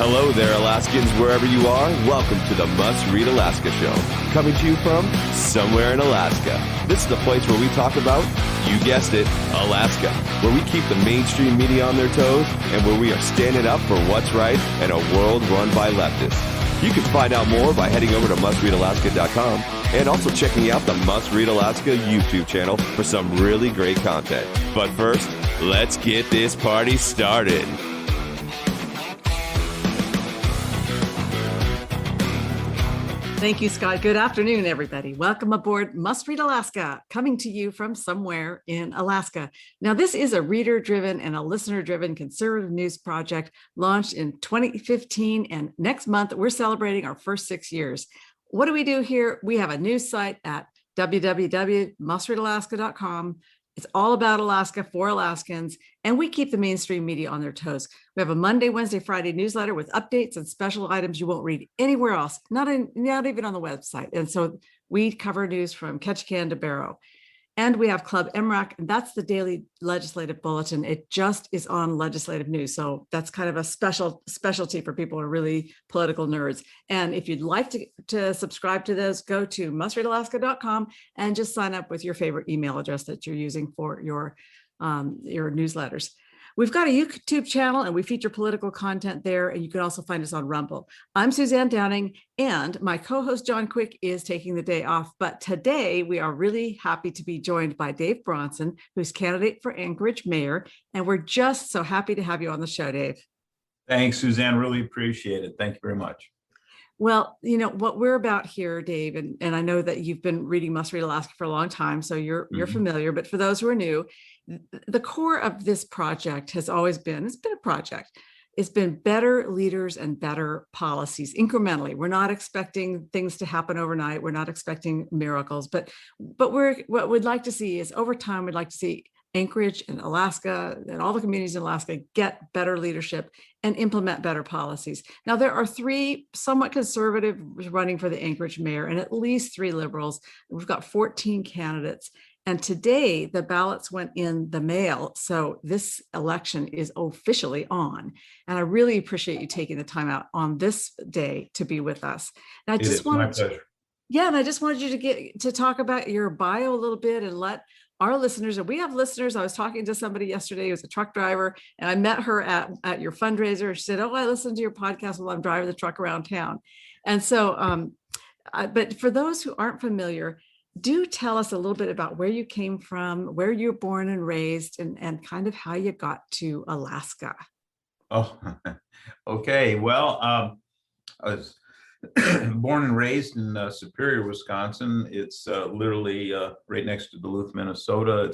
Hello there, Alaskans, wherever you are. Welcome to the Must Read Alaska Show, coming to you from somewhere in Alaska. This is the place where we talk about, you guessed it, Alaska, where we keep the mainstream media on their toes and where we are standing up for what's right in a world run by leftists. You can find out more by heading over to mustreadalaska.com and also checking out the Must Read Alaska YouTube channel for some really great content. But first, let's get this party started. Thank you, Scott. Good afternoon, everybody. Welcome aboard Must Read Alaska, coming to you from somewhere in Alaska. Now, this is a reader-driven and a listener-driven conservative news project launched in 2015, and next month we're celebrating our first 6 years. What do we do here? We have a news site at www.mustreadalaska.com. It's all about Alaska for Alaskans, and we keep the mainstream media on their toes. We have a Monday, Wednesday, Friday newsletter with updates and special items you won't read anywhere else, not even on the website. And so we cover news from Ketchikan to Barrow. And we have Club MRAC, and that's the daily legislative bulletin. It just is on legislative news. So that's kind of a specialty for people who are really political nerds. And if you'd like to subscribe to those, go to mustreadalaska.com and just sign up with your favorite email address that you're using for your newsletters. We've got a YouTube channel and we feature political content there, and you can also find us on Rumble. I'm Suzanne Downing, and my co-host John Quick is taking the day off. But today we are really happy to be joined by Dave Bronson, who's candidate for Anchorage mayor. And we're just so happy to have you on the show, Dave. Thanks, Suzanne. Really appreciate it. Thank you very much. Well, you know, what we're about here, Dave, and I know that you've been reading Must Read Alaska for a long time, so you're familiar, but for those who are new, the core of this project has always been, it's been a project. It's been better leaders and better policies incrementally. We're not expecting things to happen overnight. We're not expecting miracles, but what we'd like to see is over time, we'd like to see Anchorage and Alaska and all the communities in Alaska get better leadership and implement better policies. Now, there are 3 somewhat conservative running for the Anchorage mayor and at least 3 liberals. We've got 14 candidates. And today the ballots went in the mail. So this election is officially on. And I really appreciate you taking the time out on this day to be with us. And I just wanted to, and I just wanted you to talk about your bio a little bit and let our listeners, and we have listeners. I was talking to somebody yesterday who was a truck driver, and I met her at your fundraiser. She said, "Oh, I listened to your podcast while I'm driving the truck around town." And so, but for those who aren't familiar, do tell us a little bit about where you came from, where you were born and raised, and kind of how you got to Alaska. Oh, okay. Well, I was born and raised in Superior, Wisconsin. It's literally right next to Duluth, Minnesota.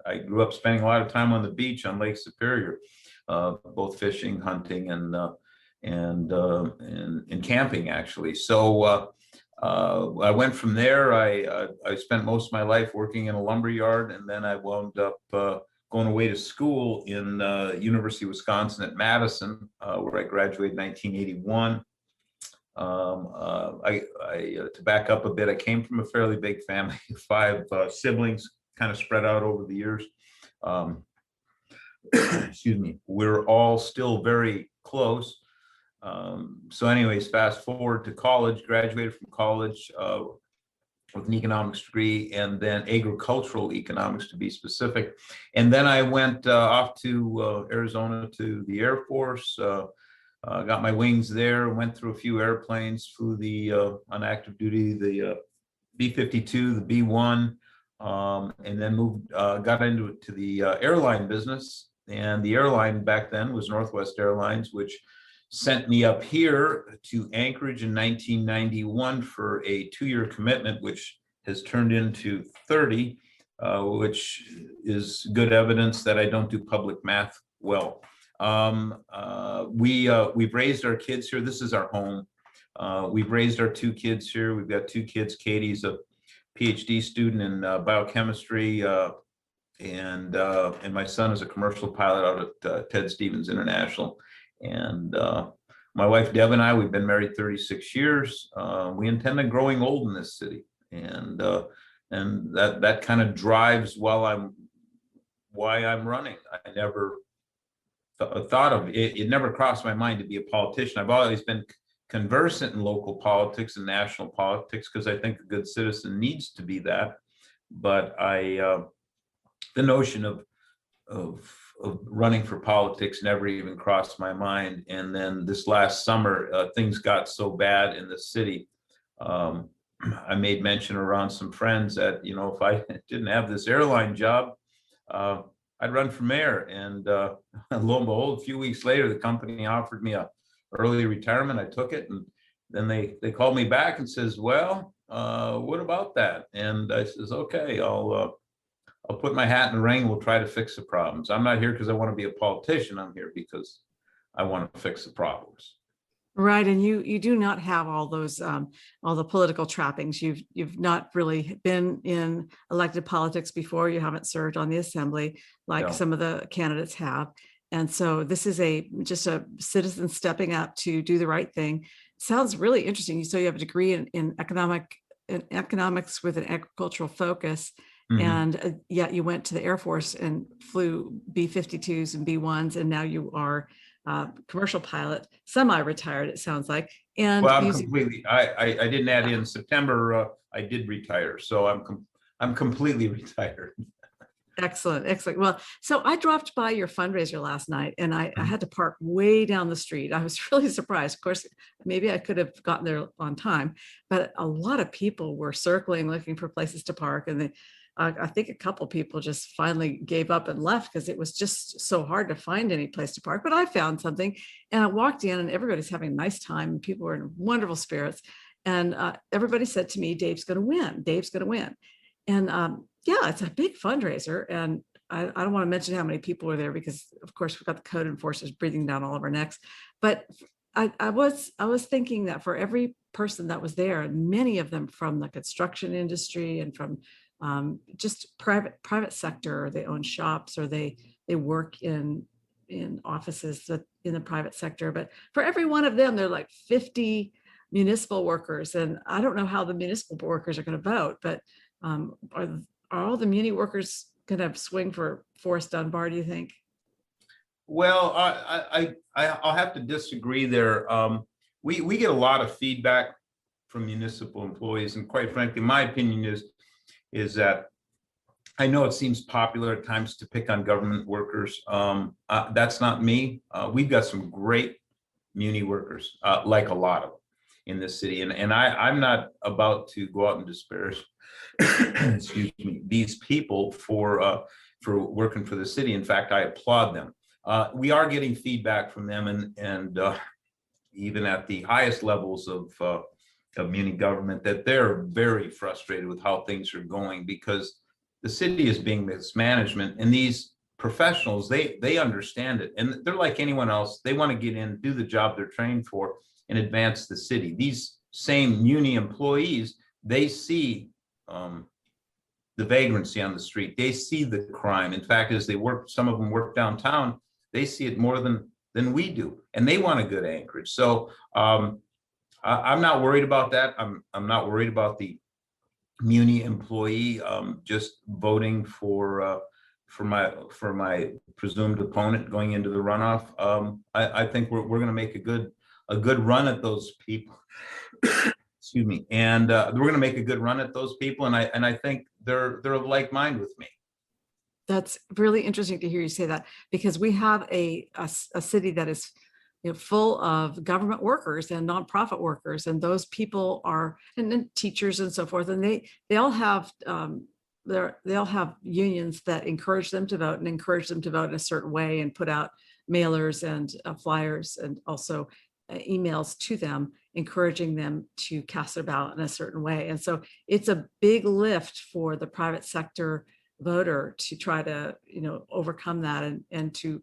I grew up spending a lot of time on the beach on Lake Superior, both fishing, hunting, and camping, actually. So I went from there. I spent most of my life working in a lumber yard, and then I wound up going away to school in University of Wisconsin at Madison, where I graduated in 1981. To back up a bit, I came from a fairly big family, 5 siblings, kind of spread out over the years. Excuse me. We're all still very close. So anyways, fast forward to college, graduated from college with an economics degree, and then agricultural economics to be specific. And then I went off to Arizona to the Air Force, got my wings there, went through a few airplanes, flew the on active duty, the B-52, the B-1, and then got into the airline business. And the airline back then was Northwest Airlines, which sent me up here to Anchorage in 1991 for a 2-year commitment, which has turned into 30, which is good evidence that I don't do public math well. We've raised our kids here. This is our home. We've raised our 2 kids here. We've got 2 kids. Katie's a PhD student in biochemistry, and my son is a commercial pilot out at Ted Stevens International. And my wife Deb and I, we've been married 36 years. We intend on growing old in this city, and that kind of drives why I'm running. thought of it. It never crossed my mind to be a politician. I've always been conversant in local politics and national politics because I think a good citizen needs to be that. But the notion of running for politics never even crossed my mind. And then this last summer, things got so bad in the city. I made mention around some friends that, if I didn't have this airline job, I'd run for mayor. And lo and behold, a few weeks later, the company offered me a early retirement. I took it, and then they called me back and says, well, what about that? And I says, okay, I'll put my hat in the ring. We'll try to fix the problems. I'm not here because I want to be a politician. I'm here because I want to fix the problems. Right, and you do not have all those all the political trappings. You've not really been in elected politics before. You haven't served on the assembly like some of the candidates have, and so this is just a citizen stepping up to do the right thing. Sounds really interesting. So you have a degree in economics with an agricultural focus. And yet you went to the Air Force and flew B-52s and B-1s, and now you are commercial pilot, semi-retired, it sounds like. And well, I'm completely. I didn't add in September. I did retire, so I'm completely retired. Excellent, excellent. Well, so I dropped by your fundraiser last night, and I had to park way down the street. I was really surprised. Of course, maybe I could have gotten there on time, but a lot of people were circling, looking for places to park, and I think a couple people just finally gave up and left because it was just so hard to find any place to park. But I found something, and I walked in, and everybody's having a nice time, and people were in wonderful spirits. And everybody said to me, "Dave's going to win. Dave's going to win." And yeah, it's a big fundraiser, and I don't want to mention how many people were there because, of course, we've got the code enforcers breathing down all of our necks. But I was thinking that for every person that was there, and many of them from the construction industry and from just private sector, or they own shops, or they work in offices in the private sector. But for every one of them, they're like 50 municipal workers, and I don't know how the municipal workers are going to vote, but are all the muni workers going to swing for Forrest Dunbar, do you think? Well, I'll have to disagree there. We get a lot of feedback from municipal employees, and quite frankly, my opinion is that I know it seems popular at times to pick on government workers. That's not me. We've got some great muni workers, like a lot of them in this city, and I'm not about to go out and disparage excuse me, these people for working for the city. In fact, I applaud them. We are getting feedback from them, and even at the highest levels of muni government, that they're very frustrated with how things are going because the city is being mismanagement, and these professionals, they understand it, and they're like anyone else. They want to get in, do the job they're trained for, and advance the city. These same muni employees, they see the vagrancy on the street. They see the crime. In fact, as they work, some of them work downtown, they see it more than we do, and they want a good Anchorage. So I'm not worried about that. I'm not worried about the muni employee just voting for my presumed opponent going into the runoff. I think we're going to make a good run at those people. Excuse me, and we're going to make a good run at those people, and I think they're of like mind with me. That's really interesting to hear you say that, because we have a city that is full of government workers and nonprofit workers, and those people are and then teachers and so forth, and they all have they all have unions that encourage them to vote and encourage them to vote in a certain way and put out mailers and flyers and also emails to them encouraging them to cast their ballot in a certain way. And so it's a big lift for the private sector voter to try to overcome that and to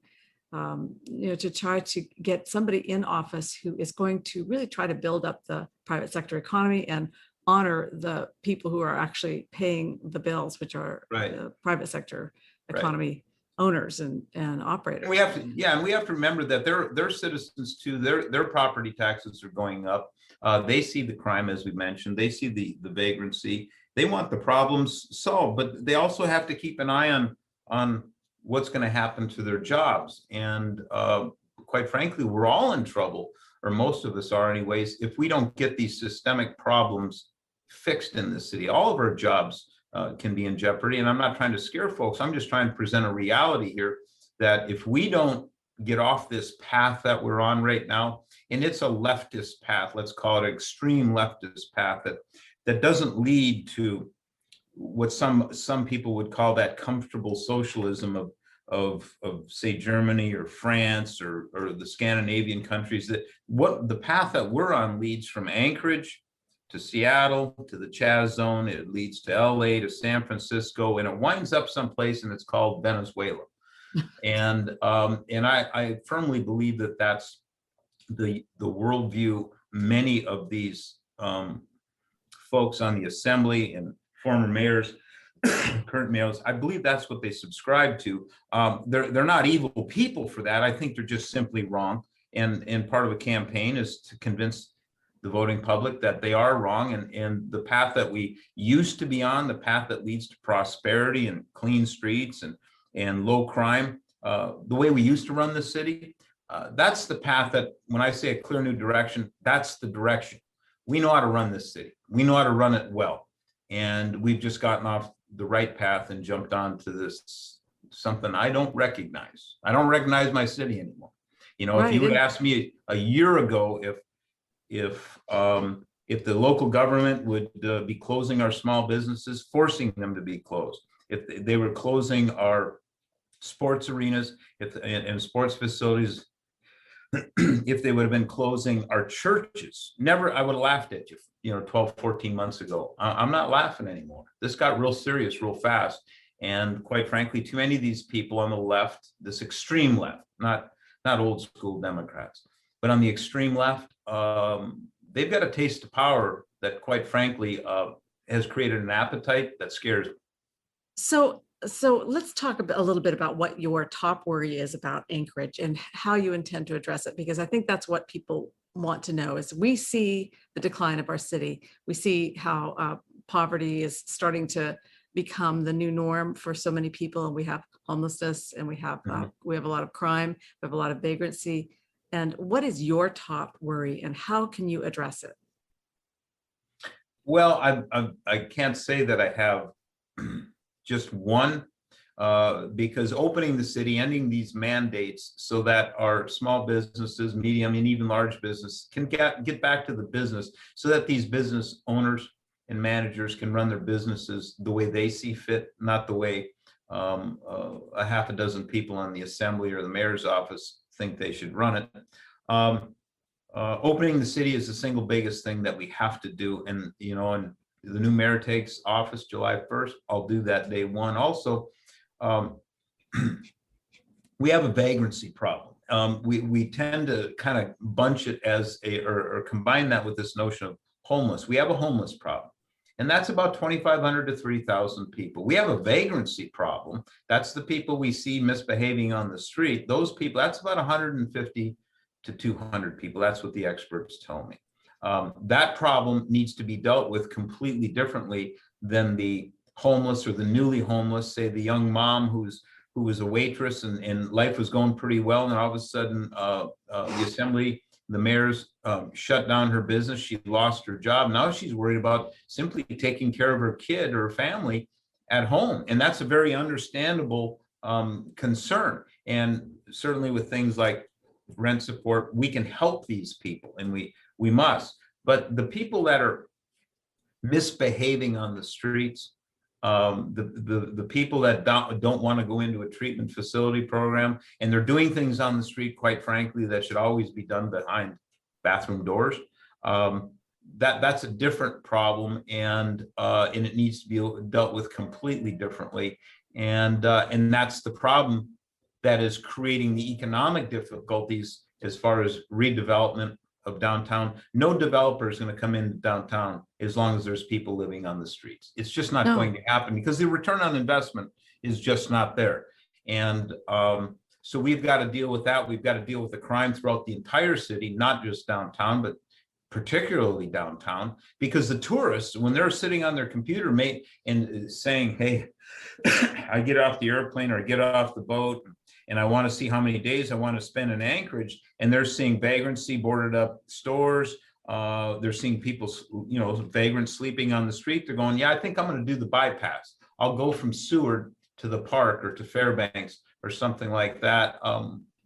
to try to get somebody in office who is going to really try to build up the private sector economy and honor the people who are actually paying the bills, which are the private sector economy owners and operators. And we have to remember that they're citizens too. Their property taxes are going up. They see the crime, as we mentioned. They see the vagrancy. They want the problems solved, but they also have to keep an eye on what's going to happen to their jobs. And quite frankly, we're all in trouble, or most of us are anyways, if we don't get these systemic problems fixed in the city. All of our jobs can be in jeopardy. And I'm not trying to scare folks. I'm just trying to present a reality here that if we don't get off this path that we're on right now, and it's a leftist path, let's call it an extreme leftist path that doesn't lead to what some people would call that comfortable socialism of say Germany or France or the Scandinavian countries, that what the path that we're on leads from Anchorage to Seattle to the Chaz zone. It leads to LA to San Francisco, and it winds up someplace, and it's called Venezuela. And I firmly believe that that's the worldview many of these folks on the assembly and former mayors, current mayors, I believe that's what they subscribe to. They're not evil people for that. I think they're just simply wrong. And part of a campaign is to convince the voting public that they are wrong, and the path that we used to be on, the path that leads to prosperity and clean streets and low crime, the way we used to run the city, that's the path that, when I say a clear new direction, that's the direction. We know how to run this city. We know how to run it well. And we've just gotten off the right path and jumped onto this something I don't recognize. I don't recognize my city anymore. You know, if you would ask me a year ago if the local government would be closing our small businesses, forcing them to be closed, if they were closing our sports arenas and sports facilities, if they would have been closing our churches, never, I would have laughed at you, 12, 14 months ago. I'm not laughing anymore. This got real serious real fast. And quite frankly, too many of these people on the left, this extreme left, not old school Democrats, but on the extreme left, they've got a taste of power that, quite frankly, has created an appetite that scares me. So let's talk a little bit about what your top worry is about Anchorage and how you intend to address it, because I think that's what people want to know. Is we see the decline of our city. We see how poverty is starting to become the new norm for so many people, and we have homelessness, and we have a lot of crime, we have a lot of vagrancy. And what is your top worry, and how can you address it? Well, I can't say that I have just one, because opening the city, ending these mandates so that our small businesses, medium, and even large business can get back to the business, so that these business owners and managers can run their businesses the way they see fit, not the way a half a dozen people in the assembly or the mayor's office think they should run it. Opening the city is the single biggest thing that we have to do. And, and the new mayor takes office July 1st. I'll do that day one. Also, we have a vagrancy problem. We tend to kind of bunch it as or combine that with this notion of homeless. We have a homeless problem, and that's about 2,500 to 3,000 people. We have a vagrancy problem. That's the people we see misbehaving on the street. Those people, that's about 150 to 200 people. That's what the experts tell me. That problem needs to be dealt with completely differently than the homeless or the newly homeless, say the young mom who was a waitress and life was going pretty well, and all of a sudden the assembly, the mayor's shut down her business. She lost her job. Now she's worried about simply taking care of her kid or family at home, and that's a very understandable concern. And certainly with things like rent support, we can help these people, and we must. But the people that are misbehaving on the streets, the people that don't want to go into a treatment facility program, and they're doing things on the street, quite frankly, that should always be done behind bathroom doors. That's a different problem, and it needs to be dealt with completely differently. And that's the problem that is creating the economic difficulties as far as redevelopment of downtown. No developer is going to come into downtown as long as there's people living on the streets. It's just not going to happen, because the return on investment is just not there. And so we've got to deal with that. We've got to deal with the crime throughout the entire city, not just downtown, but particularly downtown, because the tourists, when they're sitting on their computer and saying, hey, I get off the airplane or get off the boat and I want to see how many days I want to spend in Anchorage, and they're seeing vagrancy, boarded up stores, they're seeing people, vagrants sleeping on the street, they're going, yeah, I think I'm going to do the bypass. I'll go from Seward to the park or to Fairbanks or something like that.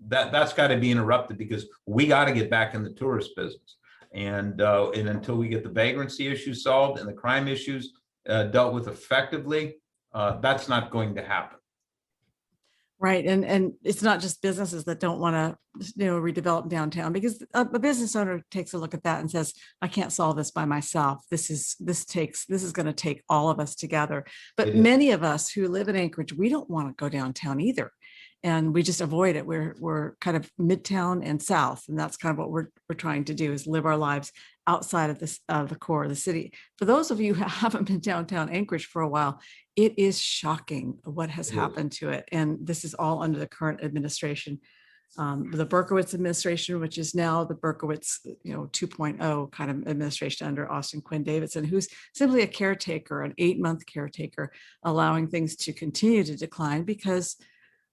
That's got to be interrupted, because we got to get back in the tourist business. And until we get the vagrancy issue solved and the crime issues dealt with effectively, that's not going to happen. Right. And it's not just businesses that don't want to, redevelop downtown, because a business owner takes a look at that and says, I can't solve this by myself. This is going to take all of us together. But many of us who live in Anchorage, we don't want to go downtown either. And we just avoid it. We're kind of midtown and south. And that's kind of what we're trying to do, is live our lives outside of the core of the city. For those of you who haven't been downtown Anchorage for a while, it is shocking what has happened to it. And this is all under the current administration. The Berkowitz administration, which is now the Berkowitz 2.0 kind of administration under Austin Quinn Davidson, who's simply a caretaker, an 8-month caretaker, allowing things to continue to decline because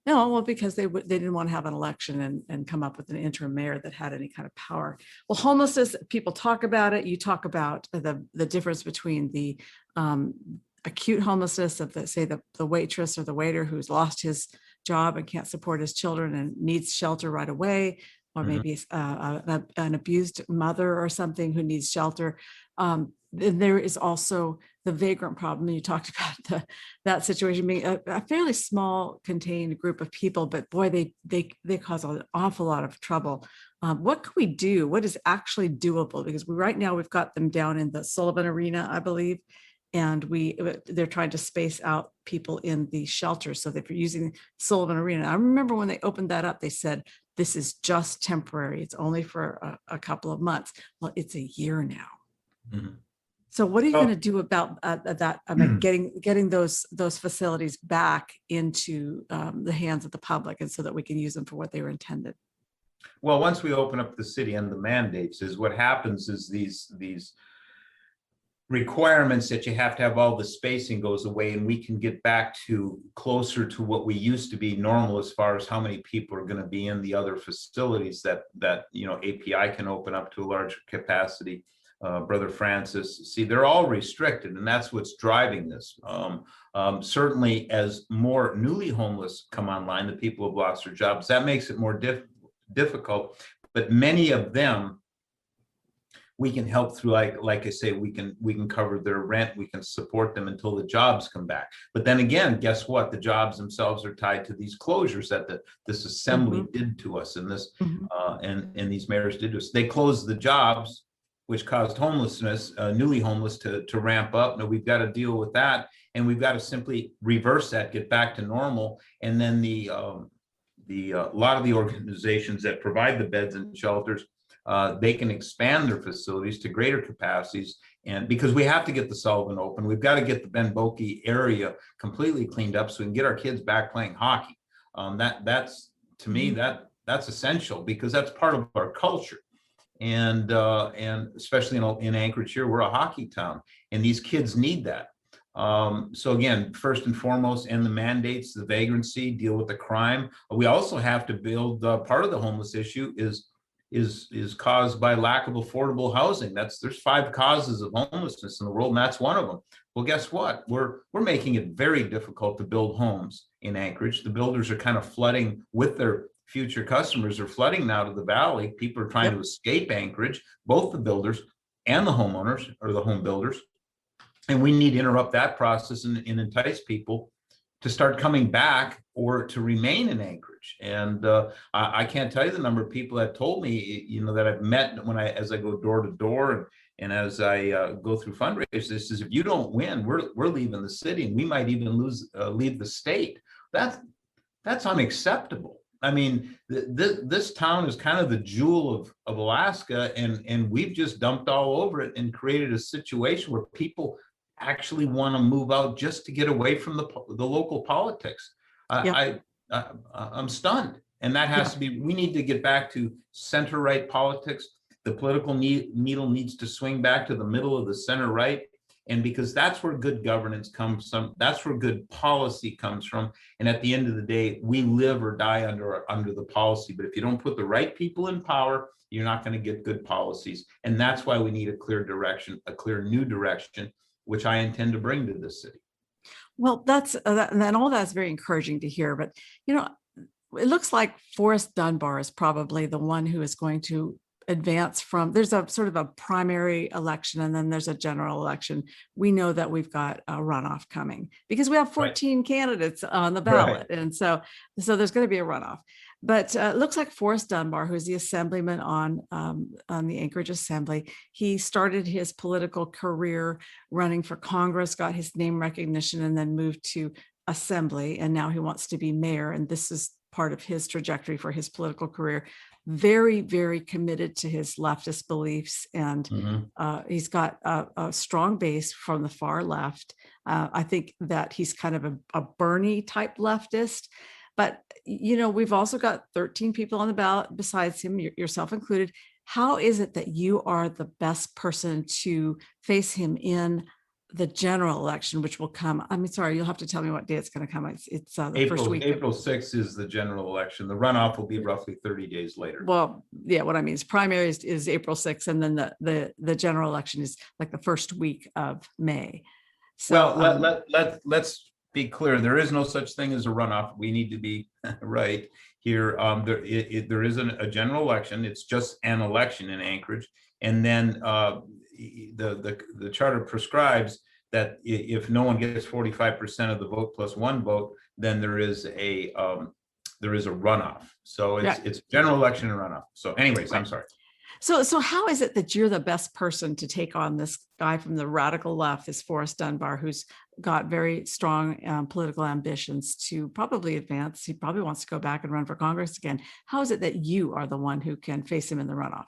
they didn't want to have an election and come up with an interim mayor that had any kind of power. Well, homelessness, people talk about it. You talk about the difference between the acute homelessness of the waitress or the waiter who's lost his job and can't support his children and needs shelter right away, or maybe an abused mother or something who needs shelter. There is also the vagrant problem. You talked about that situation being a fairly small contained group of people, but boy, they cause an awful lot of trouble. What can we do? What is actually doable? Because right now we've got them down in the Sullivan Arena, I believe, and they're trying to space out people in the shelters. So they're using Sullivan Arena. I remember when they opened that up, they said, this is just temporary. It's only for a couple of months. Well, it's a year now. Mm-hmm. So what are you going to do about that? I mean, getting those facilities back into the hands of the public, and so that we can use them for what they were intended? Well, once we open up the city and the mandates, is what happens is these requirements that you have to have all the spacing goes away, and we can get back to closer to what we used to be normal as far as how many people are going to be in the other facilities that API can open up to a larger capacity. Brother Francis, see, they're all restricted, and that's what's driving this. Certainly, as more newly homeless come online, the people who've lost their jobs, that makes it more difficult. But many of them, we can help through, like I say, we can cover their rent, we can support them until the jobs come back. But then again, guess what? The jobs themselves are tied to these closures that this assembly did to us, and this and these mayors did to us. They closed the jobs, which caused homelessness, newly homeless to ramp up. Now we've got to deal with that, and we've got to simply reverse that, get back to normal. And then the lot of the organizations that provide the beds and shelters, they can expand their facilities to greater capacities. And because we have to get the Sullivan open, we've got to get the Ben Boke area completely cleaned up so we can get our kids back playing hockey. That's to me, that's essential, because that's part of our culture. And especially in Anchorage here, we're a hockey town, and these kids need that. So again, first and foremost, end the mandates, the vagrancy, deal with the crime. We also have to build, part of the homeless issue is caused by lack of affordable housing. There's 5 causes of homelessness in the world, and that's one of them. Well, guess what? We're making it very difficult to build homes in Anchorage. The builders are kind of flooding with their future customers, are flooding now to the valley. People are trying to escape Anchorage, both the builders and the homeowners, or the home builders. And we need to interrupt that process and entice people to start coming back or to remain in Anchorage. And I can't tell you the number of people that told me, that I've met as I go door to door and as I go through fundraisers, this is, if you don't win, we're leaving the city, and we might even leave the state. That's unacceptable. I mean, this town is kind of the jewel of Alaska, and we've just dumped all over it and created a situation where people actually want to move out just to get away from the local politics. I'm stunned, and that has to be. We need to get back to center-right politics. The political needle needs to swing back to the middle of the center right. And because that's where good governance comes from, that's where good policy comes from. And at the end of the day, we live or die under the policy. But if you don't put the right people in power, you're not going to get good policies. And that's why we need a clear direction, a clear new direction, which I intend to bring to this city. Well, that's and all that's very encouraging to hear. But, you know, it looks like Forrest Dunbar is probably the one who is going to advance from, there's a sort of a primary election and then there's a general election. We know that we've got a runoff coming because we have 14 candidates on the ballot. Right. And so there's going to be a runoff. But it looks like Forrest Dunbar, who's the assemblyman on the Anchorage Assembly, he started his political career running for Congress, got his name recognition, and then moved to Assembly. And now he wants to be mayor. And this is part of his trajectory for his political career. Very, very committed to his leftist beliefs. And he's got a strong base from the far left. I think that he's kind of a Bernie type leftist. But, you know, we've also got 13 people on the ballot besides him, yourself included. How is it that you are the best person to face him in the general election, which will come? I mean, sorry, you'll have to tell me what day it's going to come. It's the first week. April 6th is the general election. The runoff will be roughly 30 days later. Well, yeah, what I mean is primary is April 6th, and then the general election is like the first week of May. So, well, let's be clear. There is no such thing as a runoff. We need to be right here. There isn't a general election. It's just an election in Anchorage, and then the charter prescribes that if no one gets 45% of the vote plus one vote, then there is a runoff. So it's general election and runoff. So anyways, I'm sorry. So how is it that you're the best person to take on this guy from the radical left, this Forrest Dunbar, who's got very strong political ambitions to probably advance? He probably wants to go back and run for Congress again. How is it that you are the one who can face him in the runoff?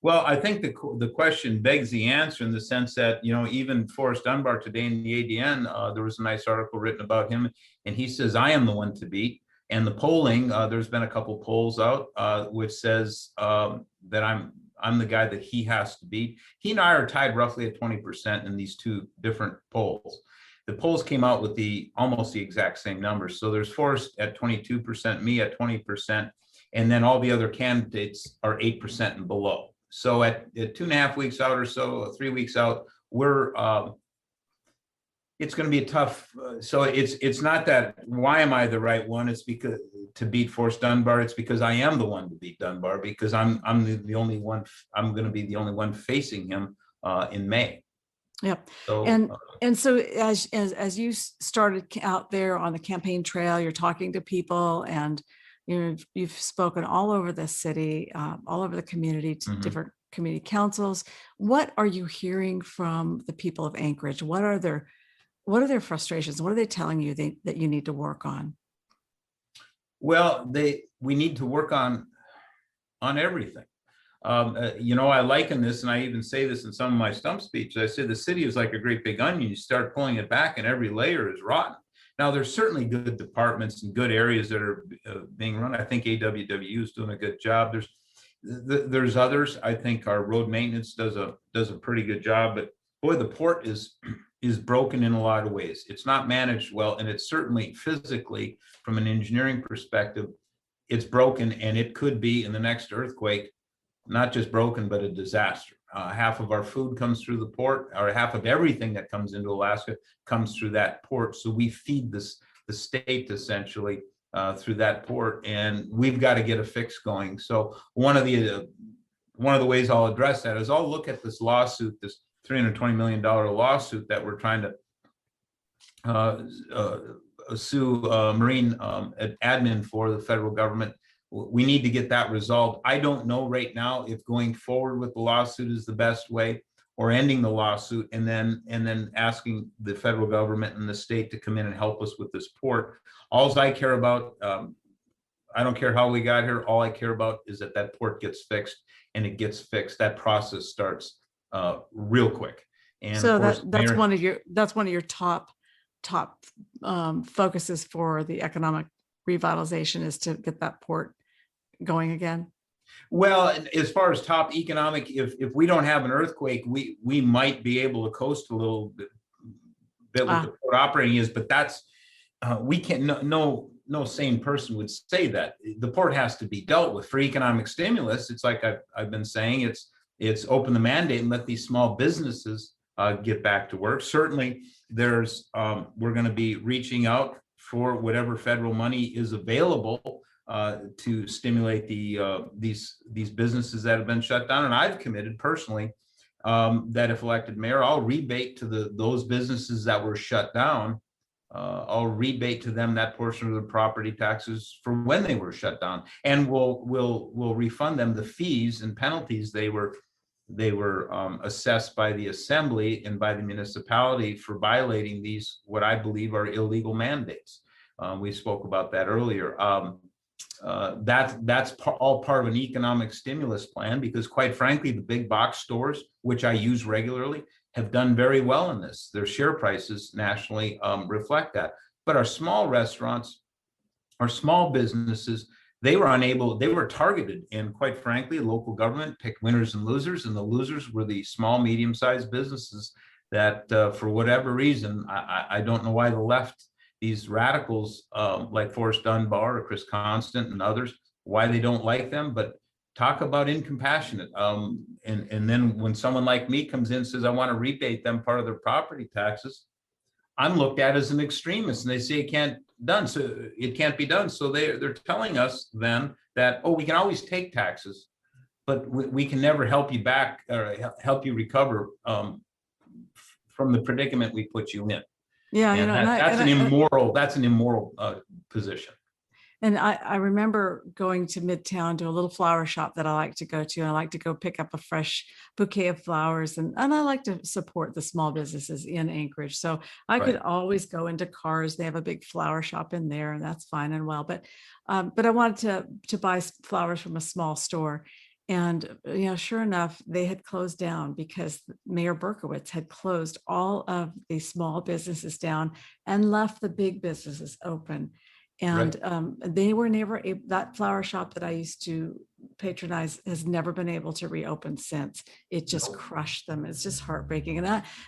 Well, I think the question begs the answer in the sense that, you know, even Forrest Dunbar today in the ADN, there was a nice article written about him, and he says, I am the one to beat. And the polling, there's been a couple polls out which says that I'm the guy that he has to beat. He and I are tied roughly at 20% in these two different polls. The polls came out with almost the exact same numbers. So there's Forrest at 22%, me at 20%, and then all the other candidates are 8% and below. So at 2.5 weeks out or so, 3 weeks out, it's going to be a tough. So it's not that why am I the right one? It's because to beat Forrest Dunbar. It's because I am the one to beat Dunbar, because I'm the only one. I'm going to be the only one facing him in May. Yep. So, and so as you started out there on the campaign trail, you're talking to people, and you've spoken all over the city, all over the community, to different community councils. What are you hearing from the people of Anchorage? What are their frustrations? What are they telling you that you need to work on? Well, we need to work on everything. I liken this, and I even say this in some of my stump speeches. I say the city is like a great big onion. You start pulling it back, and every layer is rotten. Now, there's certainly good departments and good areas that are being run. I think AWWU is doing a good job. There's others. I think our road maintenance does a pretty good job. But boy, the port is broken in a lot of ways. It's not managed well, and it's certainly physically, from an engineering perspective, it's broken, and it could be in the next earthquake, not just broken, but a disaster. Half of our food comes through the port, or half of everything that comes into Alaska comes through that port. So we feed the state essentially through that port, and we've got to get a fix going. So one of the ways I'll address that is I'll look at this lawsuit, this $320 million lawsuit that we're trying to sue Marine admin for the federal government. We need to get that resolved. I don't know right now if going forward with the lawsuit is the best way, or ending the lawsuit and then asking the federal government and the state to come in and help us with this port. All I care about, I don't care how we got here. All I care about is that port gets fixed, and it gets fixed. That process starts real quick. And so that's one of your top focuses for the economic revitalization, is to get that port going again. Well, as far as top economic, if we don't have an earthquake, we might be able to coast a little bit with the port operating is, but that's we can't. No sane person would say that. The port has to be dealt with for economic stimulus. It's like I've been saying. It's open the mandate and let these small businesses get back to work. Certainly, there's we're going to be reaching out for whatever federal money is available to stimulate these businesses that have been shut down. And I've committed personally that if elected mayor, I'll rebate to those businesses that were shut down. I'll rebate to them that portion of the property taxes for when they were shut down, and we'll refund them the fees and penalties they were assessed by the assembly and by the municipality for violating these, what I believe are illegal mandates. We spoke about that earlier. That's all part of an economic stimulus plan, because quite frankly, the big box stores, which I use regularly, have done very well in this. Their share prices nationally reflect that. But our small restaurants, our small businesses, they were targeted, and quite frankly, local government picked winners and losers, and the losers were the small, medium-sized businesses that for whatever reason, I don't know why the left, these radicals like Forrest Dunbar or Chris Constant and others, why they don't like them, but talk about incompassionate. And then when someone like me comes in and says, I want to rebate them part of their property taxes, I'm looked at as an extremist, and they say it can't be done. So they're telling us then that, oh, we can always take taxes, but we can never help you back or help you recover from the predicament we put you in. Yeah, and that's an immoral position. And I remember going to Midtown to a little flower shop that I like to go to. And I like to go pick up a fresh bouquet of flowers. And I like to support the small businesses in Anchorage. So I could always go into Cars. They have a big flower shop in there, and that's fine and well. But I wanted to buy flowers from a small store. And, sure enough, they had closed down because Mayor Berkowitz had closed all of the small businesses down and left the big businesses open. And they were never able, that flower shop that I used to patronize has never been able to reopen since. It just crushed them. It's just heartbreaking.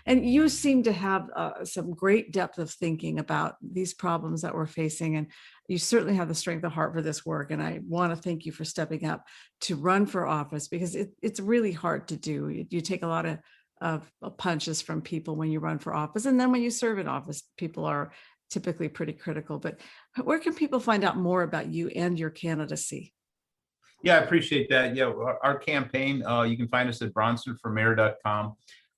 And you seem to have some great depth of thinking about these problems that we're facing. And you certainly have the strength of heart for this work. And I want to thank you for stepping up to run for office, because it's really hard to do. You take a lot of punches from people when you run for office. And then when you serve in office, people are typically pretty critical. But where can people find out more about you and your candidacy? Yeah, I appreciate that. Yeah, our campaign, you can find us at bronsonformayor.com.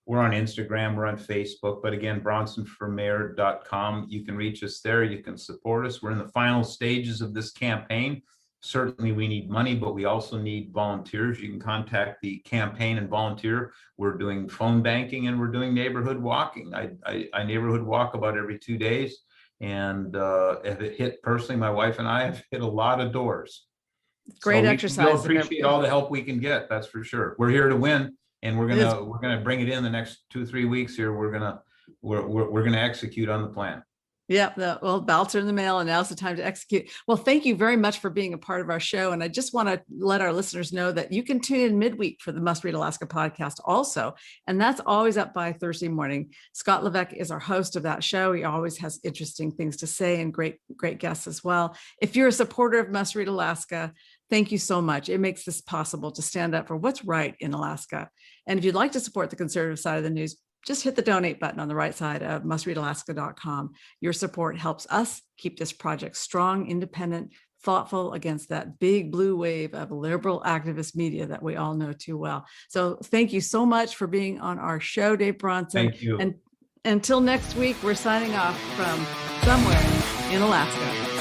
We're on Instagram, we're on Facebook, but again, bronsonformayor.com. You can reach us there, you can support us. We're in the final stages of this campaign. Certainly we need money, but we also need volunteers. You can contact the campaign and volunteer. We're doing phone banking and we're doing neighborhood walking. I neighborhood walk about every 2 days. And have it hit personally, my wife and I have hit a lot of doors. Great exercise. We'll appreciate all the help we can get. That's for sure. We're here to win, and we're gonna bring it in the next 2-3 weeks here. We're gonna execute on the plan. Yeah, well, ballots are in the mail, and now's the time to execute. Well, thank you very much for being a part of our show. And I just want to let our listeners know that you can tune in midweek for the Must Read Alaska podcast also. And that's always up by Thursday morning. Scott Levesque is our host of that show. He always has interesting things to say and great guests as well. If you're a supporter of Must Read Alaska, thank you so much. It makes this possible to stand up for what's right in Alaska. And if you'd like to support the conservative side of the news, just hit the donate button on the right side of mustreadalaska.com. Your support helps us keep this project strong, independent, thoughtful against that big blue wave of liberal activist media that we all know too well. So thank you so much for being on our show, Dave Bronson. Thank you. And until next week, we're signing off from somewhere in Alaska.